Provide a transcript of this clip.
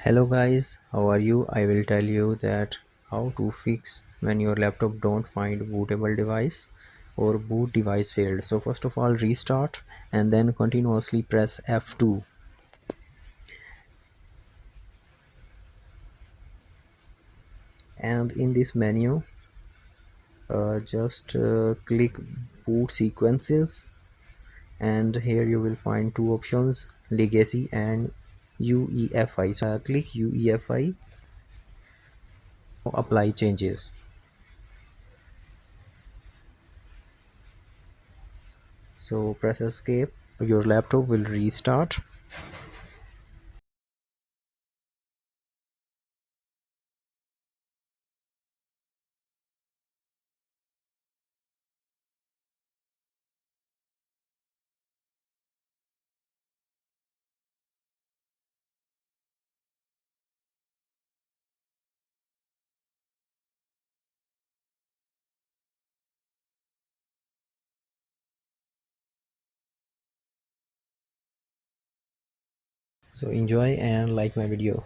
Hello guys, how are you? I will tell you that how to fix when your laptop don't find bootable device or boot device failed. So first of all restart and then continuously press F2, and in this menu just click boot sequences, and here you will find two options, legacy and UEFI. So click UEFI, apply changes. So press escape, your laptop will restart. So enjoy and like my video.